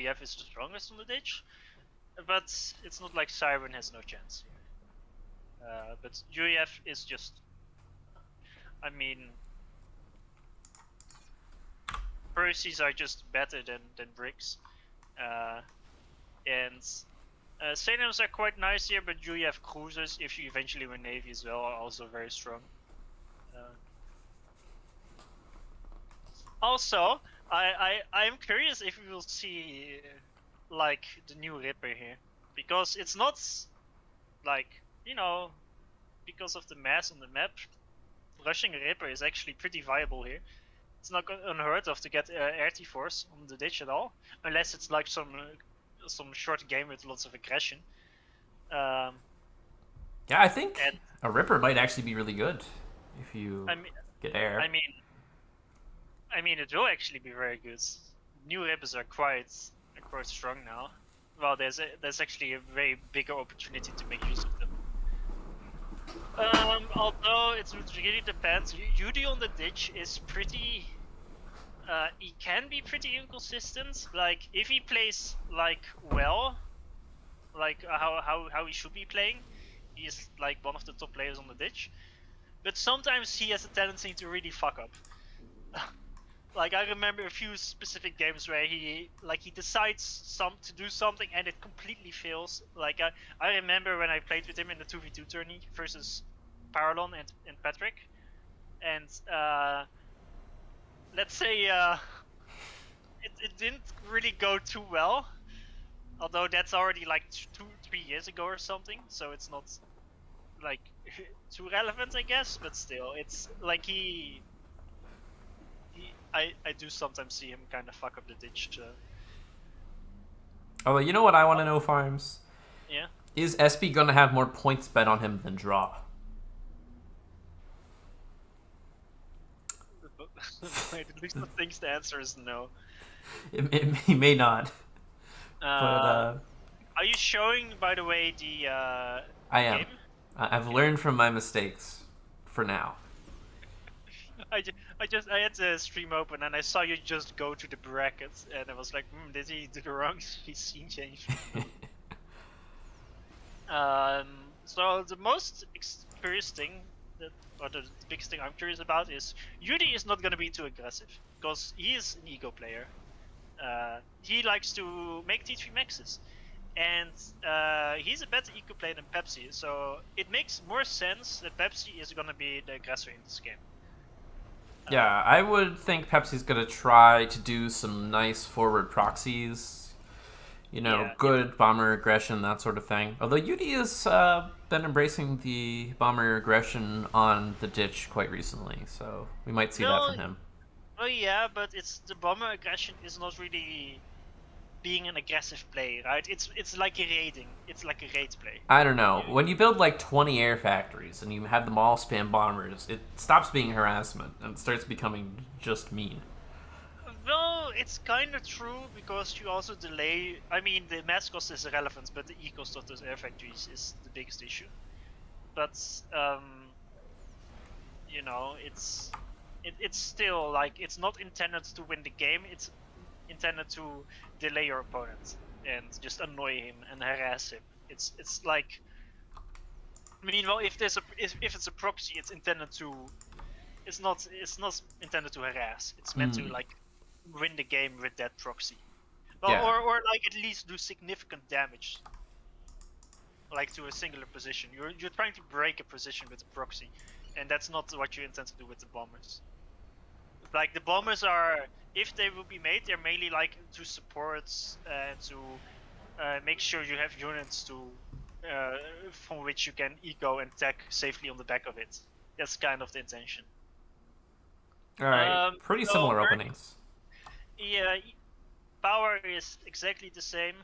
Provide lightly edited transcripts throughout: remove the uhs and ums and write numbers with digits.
UEF is the strongest on the ditch, but it's not like Siren has no chance. But UEF is just, I mean, Percy's are just better than Bricks, and Sanems are quite nice here, but UEF cruisers, if you eventually win Navy as well, are also very strong. Also, I'm curious if we will see like the new Ripper here, because it's not like, you know, because of the mass on the map, rushing a Ripper is actually pretty viable here. It's not unheard of to get air T-Force on the ditch at all, unless it's like some short game with lots of aggression. Yeah, I think a Ripper might actually be really good if you get air. I mean, it will actually be very good. New Rippers are quite strong now. Well, there's actually a very bigger opportunity to make use of them. Although it really depends. Yudi on the ditch is pretty. He can be pretty inconsistent. Like if he plays like well, like how he should be playing, he is like one of the top players on the ditch. But sometimes he has a tendency to really fuck up. Like I remember a few specific games where he decides to do something and it completely fails. Like I remember when I played with him in the 2v2 tourney versus Paralon and Patrick, and let's say it didn't really go too well. Although that's already like 2-3 years ago or something, so it's not like too relevant, I guess. But still, it's like I do sometimes see him kind of fuck up the ditch. Although, you know what I want to know, Farms? Yeah. Is SB going to have more points bet on him than draw? At least I think the answer is no. He may not. Are you showing, by the way, the I am. game? I've learned from my mistakes for now. I had the stream open and I saw you just go to the brackets and I was like, did he do the wrong scene change? So the most curious thing, or the biggest thing I'm curious about is Yudi is not going to be too aggressive because he is an ego player. He likes to make T3 maxes, and he's a better eco player than Pepsi, so it makes more sense that Pepsi is going to be the aggressor in this game. Yeah, I would think Pepsi's going to try to do some nice forward proxies, good bomber aggression, that sort of thing. Although Yudi has been embracing the bomber aggression on the ditch quite recently, so we might see that from him. Oh yeah, but the bomber aggression is not really being an aggressive play, right? It's like a raiding. It's like a raid play. I don't know. When you build like 20 air factories and you have them all spam bombers, it stops being harassment and it starts becoming just mean. Well, it's kind of true because you also delay. I mean, the mass cost is irrelevant, but the E cost of those air factories is the biggest issue. But it's still like it's not intended to win the game. It's intended to delay your opponent and just annoy him and harass him. It's like, meanwhile, if it's a proxy, it's intended to. It's not intended to harass. It's meant to like win the game with that proxy. Well, yeah. or like at least do significant damage. Like to a singular position. You're trying to break a position with a proxy, and that's not what you intend to do with the bombers. Like the bombers are, if they will be made, they're mainly like to support and to make sure you have units to from which you can eco and tech safely on the back of it. That's kind of the intention. All right, pretty similar openings. Yeah, power is exactly the same.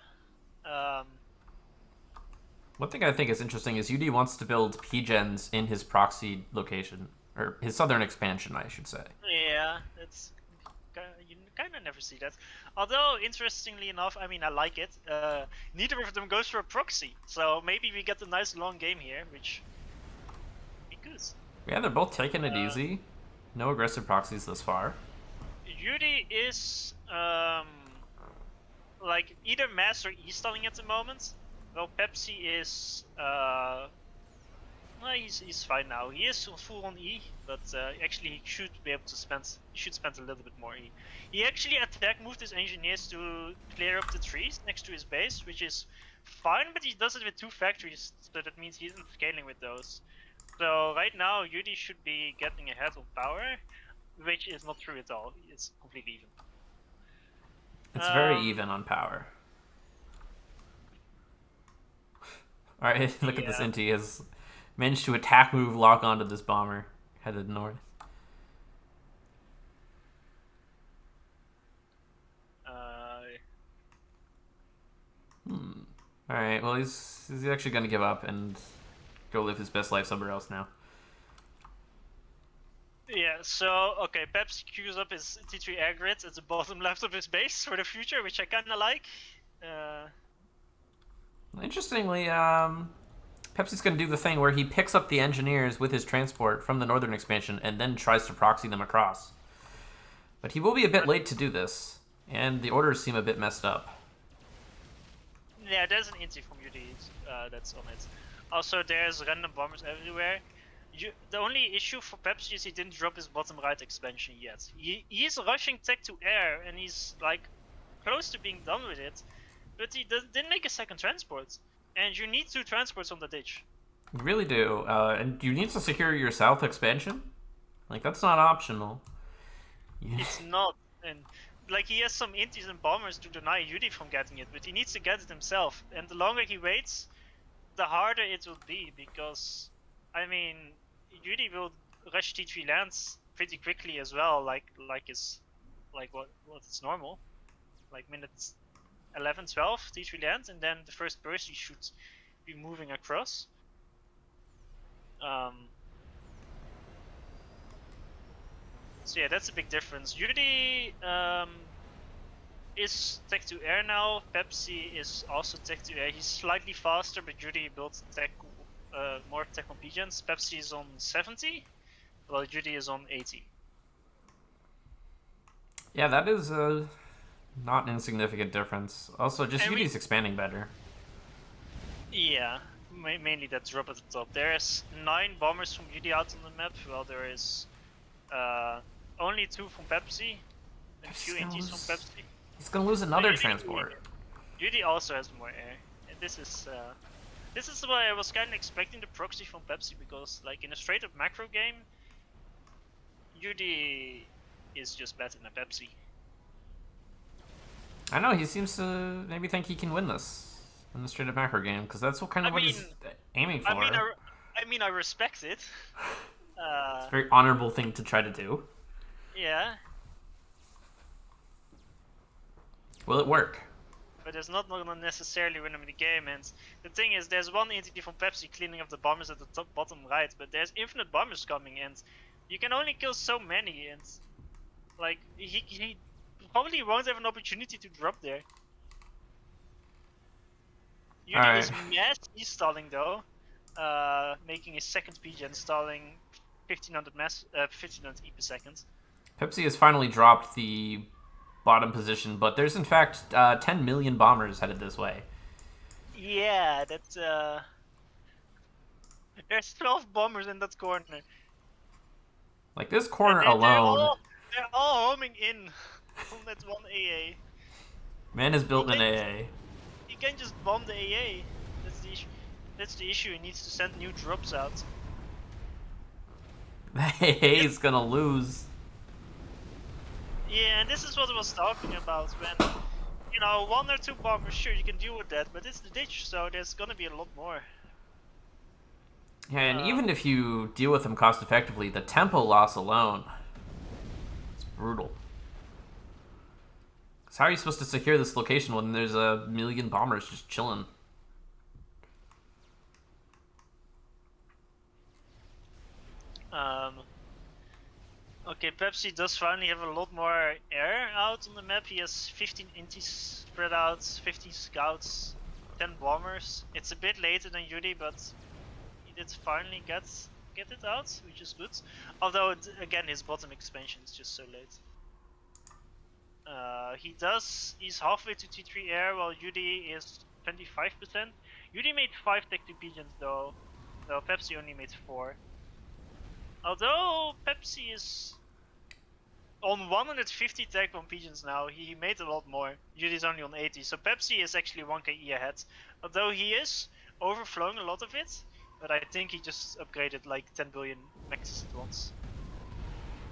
One thing I think is interesting is UD wants to build P-gens in his proxy location, or his southern expansion, I should say. Yeah, that's you kind of never see that. Although, interestingly enough, I mean, I like it. Neither of them goes for a proxy, so maybe we get a nice long game here, which would be good. Yeah, they're both taking it easy. No aggressive proxies thus far. Yuri is like either Mass or E-stalling at the moment. Well, Pepsi is he's fine now. He is full on E, but actually he should be able to spend. He should spend a little bit more E. He actually attack moved his engineers to clear up the trees next to his base, which is fine. But he does it with 2 factories, so that means he isn't scaling with those. So right now Yudi should be getting ahead on power, which is not true at all. It's completely even. It's very even on power. Alright, look at this Inti. He has managed to attack move lock onto this bomber headed north. Alright, well he's actually going to give up and go live his best life somewhere else now. Yeah, so, okay, Pepsi queues up his T3 air grids at the bottom left of his base for the future, which I kinda like. Interestingly, Pepsi's going to do the thing where he picks up the engineers with his transport from the northern expansion and then tries to proxy them across. But he will be a bit late to do this, and the orders seem a bit messed up. Yeah, there's an Inti from UD that's on it. Also, there's random bombers everywhere. The only issue for Pepsi is he didn't drop his bottom right expansion yet. He's rushing tech to air, and he's like close to being done with it, but he didn't make a second transport. And you need 2 transports on the ditch. You really do. And you need to secure your south expansion? Like, that's not optional. Yeah. It's not. And like, he has some Intis and bombers to deny Yudi from getting it, but he needs to get it himself. And the longer he waits, the harder it will be, because, I mean, Yudi will rush T3 lands pretty quickly as well, like what's normal. Like minutes 11, 12, T3 lands, and then the first burst he should be moving across. So yeah, that's a big difference. Yudi is tech to air now. Pepsi is also tech to air. He's slightly faster, but Yudi built tech more tech on P-gens. Pepsi is on 70, while Yudi is on 80. Yeah, that is a not an insignificant difference. Also, just Yudi's expanding better. Yeah, mainly that drop at the top. There's 9 bombers from Yudi out on the map, while there is only 2 from Pepsi, and a few Intis from Pepsi. He's gonna lose another transport. Yudi also has more air, and this is why I was kind of expecting the proxy from Pepsi, because like in a straight up macro game, Yudi is just better than Pepsi. I know, he seems to maybe think he can win this in the straight up macro game, because that's what he's aiming for. I mean, I respect it. It's a very honorable thing to try to do. Yeah. Will it work? But it's not gonna necessarily win him the game, and the thing is, there's one entity from Pepsi cleaning up the bombers at the top bottom right, but there's infinite bombers coming, and you can only kill so many, and like he probably won't have an opportunity to drop there. Yudi is mass stalling though, making his second P-gen, stalling 1500 E per second. Pepsi has finally dropped the bottom position, but there's in fact 10 million bombers headed this way. Yeah, that's there's 12 bombers in that corner. Like this corner alone. They're all homing in on that one AA. Man has built an AA. He can't just bomb the AA. That's the issue. That's the issue. He needs to send new drops out. The AA is gonna lose. Yeah, and this is what I was talking about when, you know, 1 or 2 bombers, sure, you can deal with that, but it's the ditch, so there's gonna be a lot more. Yeah, and even if you deal with them cost effectively, the tempo loss alone, it's brutal. So how are you supposed to secure this location when there's a million bombers just chilling? Okay, Pepsi does finally have a lot more air out on the map. He has 15 intis spread out, 15 scouts, 10 bombers. It's a bit later than Yudi, but he did finally get it out, which is good. Although, again, his bottom expansion is just so late. He's halfway to T3 air, while Yudi is 25%. Yudi made 5 tech 2 pigeons though, though Pepsi only made 4. Although Pepsi is on 150 tech 1 pigeons now, he made a lot more. Yudi's only on 80, so Pepsi is actually 1k ahead. Although he is overflowing a lot of it, but I think he just upgraded like 10 billion maxes at once.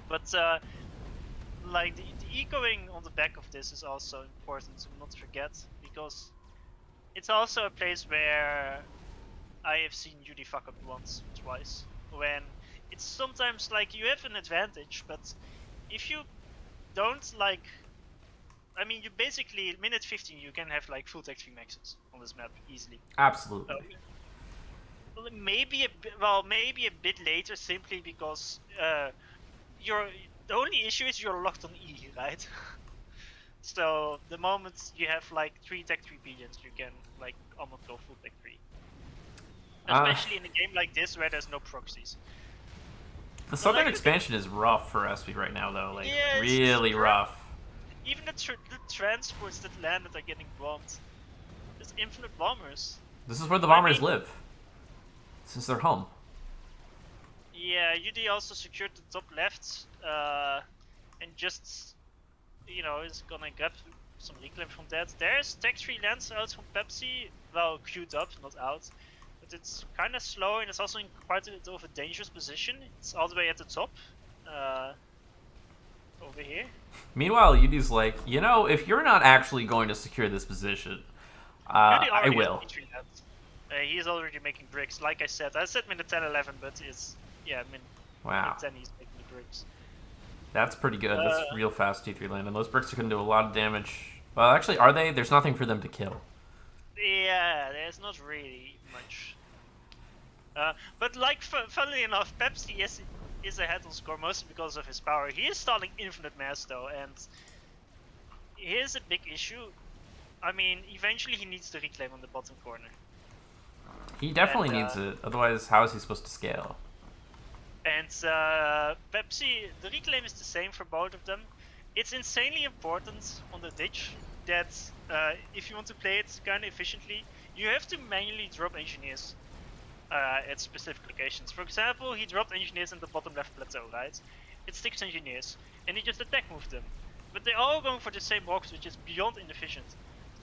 But like the ecoing on the back of this is also important to not forget, because it's also a place where I have seen Yudi fuck up once, twice, when it's sometimes like you have an advantage, but if you don't like, I mean, you basically minute 15 you can have like full tech 3 maxes on this map easily. Absolutely. Maybe a bit later, simply because the only issue is you're locked on E, right? So the moment you have like 3 tech 3 pigeons, you can like almost go full tech 3. Especially in a game like this where there's no proxies. The southern expansion is rough for SB right now, though. Like, yeah, really rough. Even the transports that landed are getting bombed. There's infinite bombers. This is where the bombers live. This is their home. Yeah, UD also secured the top left, and just, you know, is gonna grab some reclaim from that. There's tech 3 lands out from Pepsi, well, queued up, not out. But it's kind of slow, and it's also in quite a bit of a dangerous position. It's all the way at the top, over here. Meanwhile, Yudi's like, you know, if you're not actually going to secure this position, I will. He's already making bricks. Like I said minute 10, 11, but it's, yeah, minute 10 he's making the bricks. That's pretty good. That's real fast T3 land, and those bricks are going to do a lot of damage. Well, actually, are they? There's nothing for them to kill. Yeah, there's not really much. But like, funnily enough, Pepsi is ahead on score mostly because of his power. He is stalling infinite mass though, and here's a big issue. I mean, eventually he needs to reclaim on the bottom corner. He definitely needs it, otherwise how is he supposed to scale? And Pepsi, the reclaim is the same for both of them. It's insanely important on the ditch that if you want to play it kind of efficiently, you have to manually drop engineers at specific locations. For example, he dropped engineers in the bottom left plateau, right? It's 6 engineers, and he just attack moved them. But they're all going for the same box, which is beyond inefficient.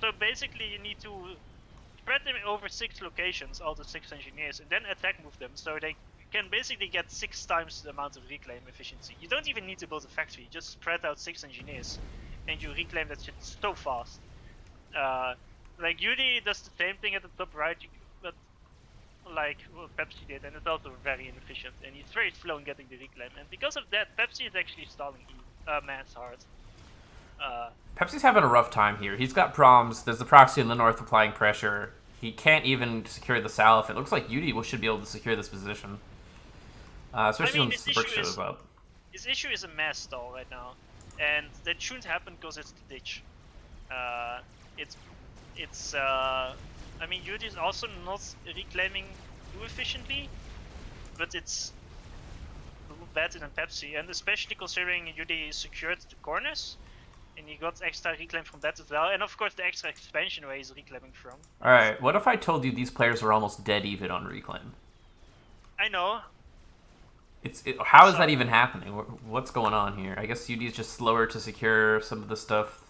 So basically you need to spread them over 6 locations, all the 6 engineers, and then attack move them, so they can basically get 6 times the amount of reclaim efficiency. You don't even need to build a factory, just spread out 6 engineers, and you reclaim that shit so fast. Like Yudi does the same thing at the top right, but like what Pepsi did, and it's also very inefficient, and he's very slow in getting the reclaim, and because of that, Pepsi is actually stalling mass hard. Pepsi's having a rough time here. He's got problems. There's the proxy in the north applying pressure. He can't even secure the south. It looks like Yudi should be able to secure this position. Especially once the brick shows up. His issue is a mass stall right now. And that shouldn't happen because it's the ditch. I mean, Yudi is also not reclaiming too efficiently, but it's a little better than Pepsi, and especially considering Yudi secured the corners, and he got extra reclaim from that as well, and of course the extra expansion where he's reclaiming from. Alright, what if I told you these players are almost dead even on reclaim? I know. How is that even happening? What's going on here? I guess Yudi is just slower to secure some of the stuff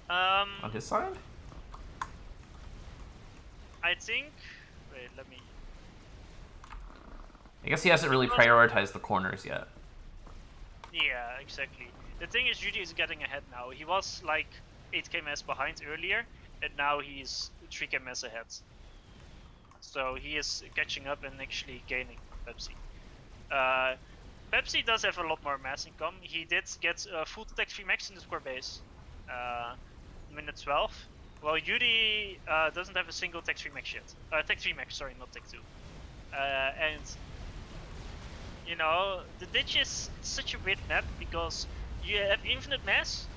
on his side? I think... Wait, let me... I guess he hasn't really prioritized the corners yet. Yeah, exactly. The thing is, Yudi is getting ahead now. He was like 8k mass behind earlier, and now he's 3k mass ahead. So he is catching up and actually gaining Pepsi. Pepsi does have a lot more mass income. He did get full tech 3 max in the score base. Minute 12. Well, Yudi doesn't have a single tech 3 max yet. Tech 3 max, sorry, not tech 2. And you know, the ditch is such a weird map because you have infinite mass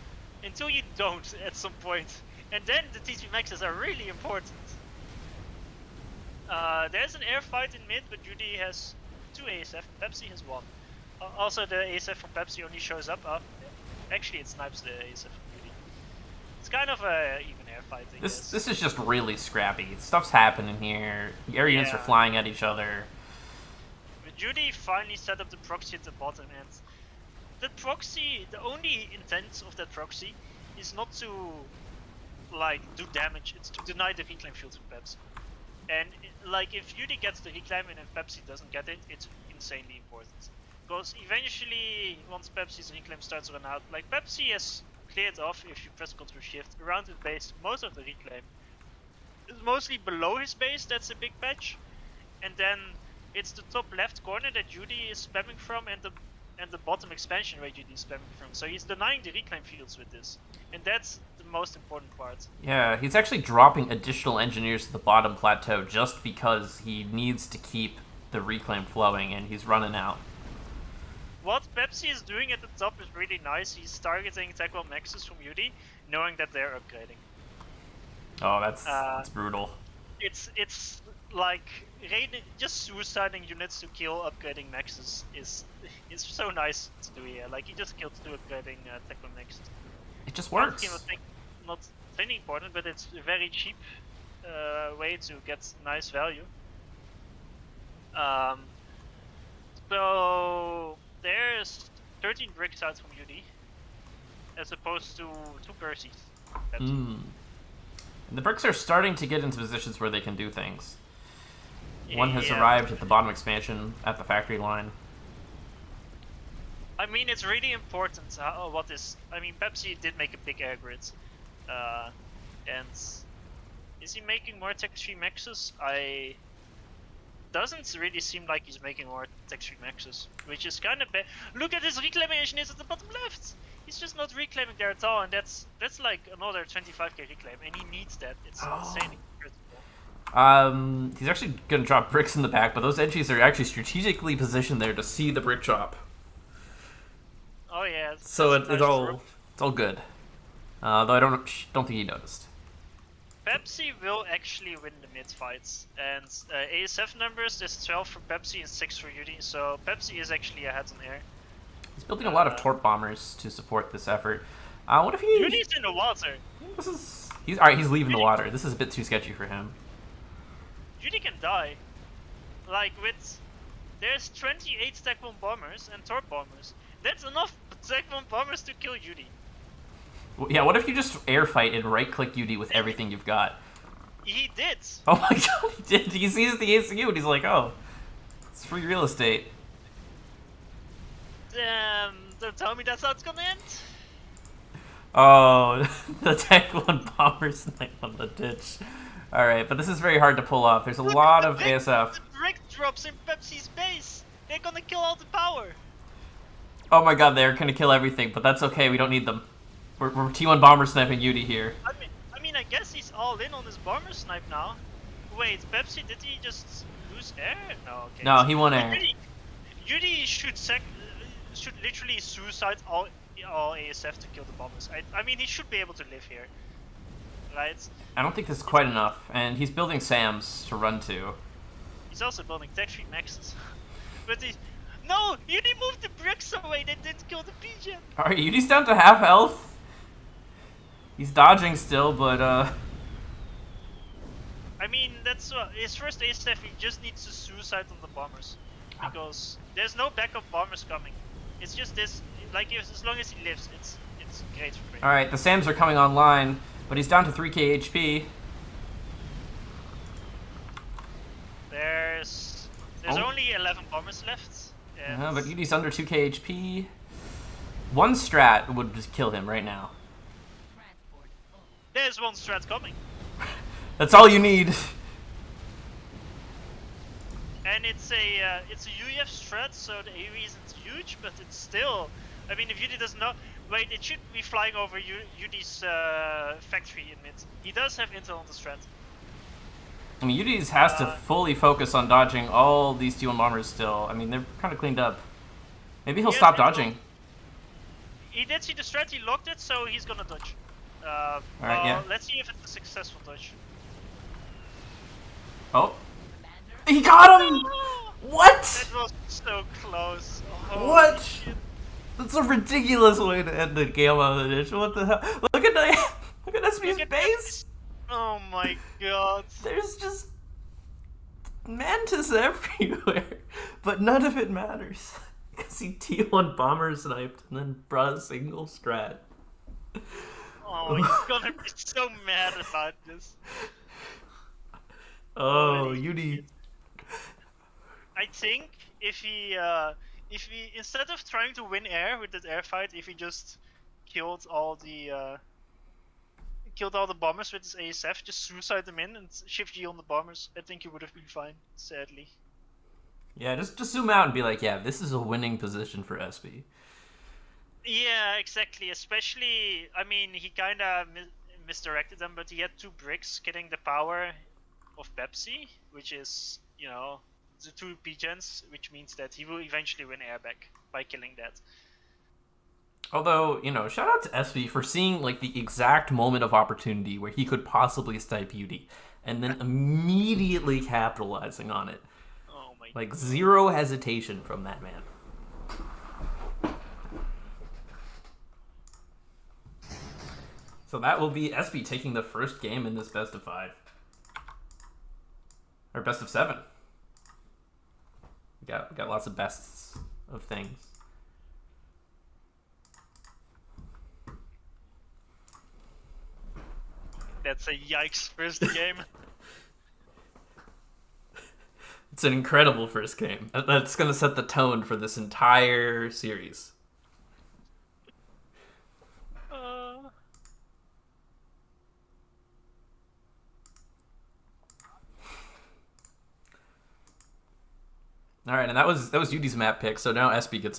until you don't at some point, and then the T3 maxes are really important. There's an air fight in mid, but Yudi has 2 ASF, Pepsi has 1. Also, the ASF from Pepsi only shows up after. Actually, it snipes the ASF from Yudi. It's kind of a even air fight, I guess. This is just really scrappy. Stuff's happening here. Air units are flying at each other. But Judy finally set up the proxy at the bottom, and the proxy, the only intent of that proxy is not to like do damage, it's to deny the reclaim field from Pepsi. And like if Judy gets the reclaim and if Pepsi doesn't get it, it's insanely important. Because eventually, once Pepsi's reclaim starts to run out, like Pepsi has cleared off, if you press Ctrl Shift, around his base, most of the reclaim. It's mostly below his base, that's a big patch. And then it's the top left corner that Judy is spamming from, and the bottom expansion where Judy is spamming from. So he's denying the reclaim fields with this. And that's the most important part. Yeah, he's actually dropping additional engineers to the bottom plateau just because he needs to keep the reclaim flowing, and he's running out. What Pepsi is doing at the top is really nice. He's targeting Tech 1 Maxes from Yudi, knowing that they're upgrading. Oh, that's brutal. It's like just suiciding units to kill upgrading Maxes is so nice to do here. Like he just killed 2 upgrading Tech 1 Maxes. It just works. Not very important, but it's a very cheap way to get nice value. So there's 13 bricks out from UD, as opposed to 2 Percies. And the bricks are starting to get into positions where they can do things. One has arrived at the bottom expansion at the factory line. I mean, it's really important what is... I mean, Pepsi did make a big air grid. And is he making more Tech 3 Maxes? Doesn't really seem like he's making more Tech 3 Maxes, which is kind of bad. Look at his reclamation is at the bottom left. He's just not reclaiming there at all, and that's like another 25k reclaim, and he needs that. It's insanely critical. He's actually gonna drop bricks in the back, but those entries are actually strategically positioned there to see the brick drop. Oh yeah. So it's all good. Though I don't think he noticed. Pepsi will actually win the mid fights, and ASF numbers is 12 for Pepsi and 6 for Yudi, so Pepsi is actually ahead on air. He's building a lot of torp bombers to support this effort. What if he? Yudi's in the water. He's alright. He's leaving the water. This is a bit too sketchy for him. Yudi can die. Like there's 28 Tech 1 bombers and torp bombers. That's enough Tech 1 bombers to kill Yudi. Yeah, what if you just air fight and right-click UD with everything you've got? He did! Oh my god, he did! He sees the ACU and he's like, oh, it's free real estate. Don't tell me that's how it's gonna end. Oh, the Tech 1 bomber snipe on the ditch. Alright, but this is very hard to pull off. There's a lot of ASF. The brick drops in Pepsi's base! They're gonna kill all the power! Oh my god, they're gonna kill everything, but that's okay, we don't need them. We're T1 bomber sniping Yudi here. I mean, I guess he's all in on his bomber snipe now. Wait, Pepsi, did he just lose air? No, okay. No, he won air. Yudi should literally suicide all ASF to kill the bombers. I mean, he should be able to live here, right? I don't think this is quite enough, and he's building SAMs to run to. He's also building Tech 3 Maxes. But no! Yudi moved the bricks away, they didn't kill the PGM! Alright, Yudi's down to half health. He's dodging still, but I mean, that's his first ASF, he just needs to suicide on the bombers. Because there's no backup bombers coming. It's just this, like, as long as he lives, it's great for him. Alright, the SAMs are coming online, but he's down to 3k HP. There's only 11 bombers left. But Yudi's under 2k HP. One strat would just kill him right now. There's one strat coming. That's all you need. And it's a UEF strat, so the AoE isn't huge, but it's still... I mean, if Yudi doesn't know... Wait, it should be flying over Yudi's factory in mid. He does have intel on the strat. I mean, Yudi's has to fully focus on dodging all these T1 bombers still. I mean, they're kind of cleaned up. Maybe he'll stop dodging. He did see the strat, he locked it, so he's gonna dodge. Alright, yeah. Let's see if it's a successful dodge. Oh. He got him! What? That was so close. Oh, what? shit. That's a ridiculous way to end the game on the ditch. What the hell? Look at SB's base. Oh my god. There's just mantis everywhere, but none of it matters because he T1 bomber sniped and then brought a single strat. Oh, he's gonna be so mad about this. Oh, Yudi. I think if he instead of trying to win air with that air fight, if he just killed all the bombers with his ASF, just suicide them in and shift G on the bombers, I think he would have been fine. Sadly. Yeah, just zoom out and be like, yeah, this is a winning position for SB. Yeah, exactly. Especially, I mean, he kind of misdirected them, but he had 2 bricks getting the power of Pepsi, which is, you know, the 2 P-gens, which means that he will eventually win airback by killing that. Although, you know, shout out to SB for seeing, like, the exact moment of opportunity where he could possibly stipe Yudi, and then immediately capitalizing on it. Oh my Like, god. zero hesitation from that man. So that will be SB taking the first game in this best of 5. Or best of 7. We got lots of bests of things. That's a yikes first game. It's an incredible first game. That's going to set the tone for this entire series. All right, and that was Yudi's map pick. So now SB gets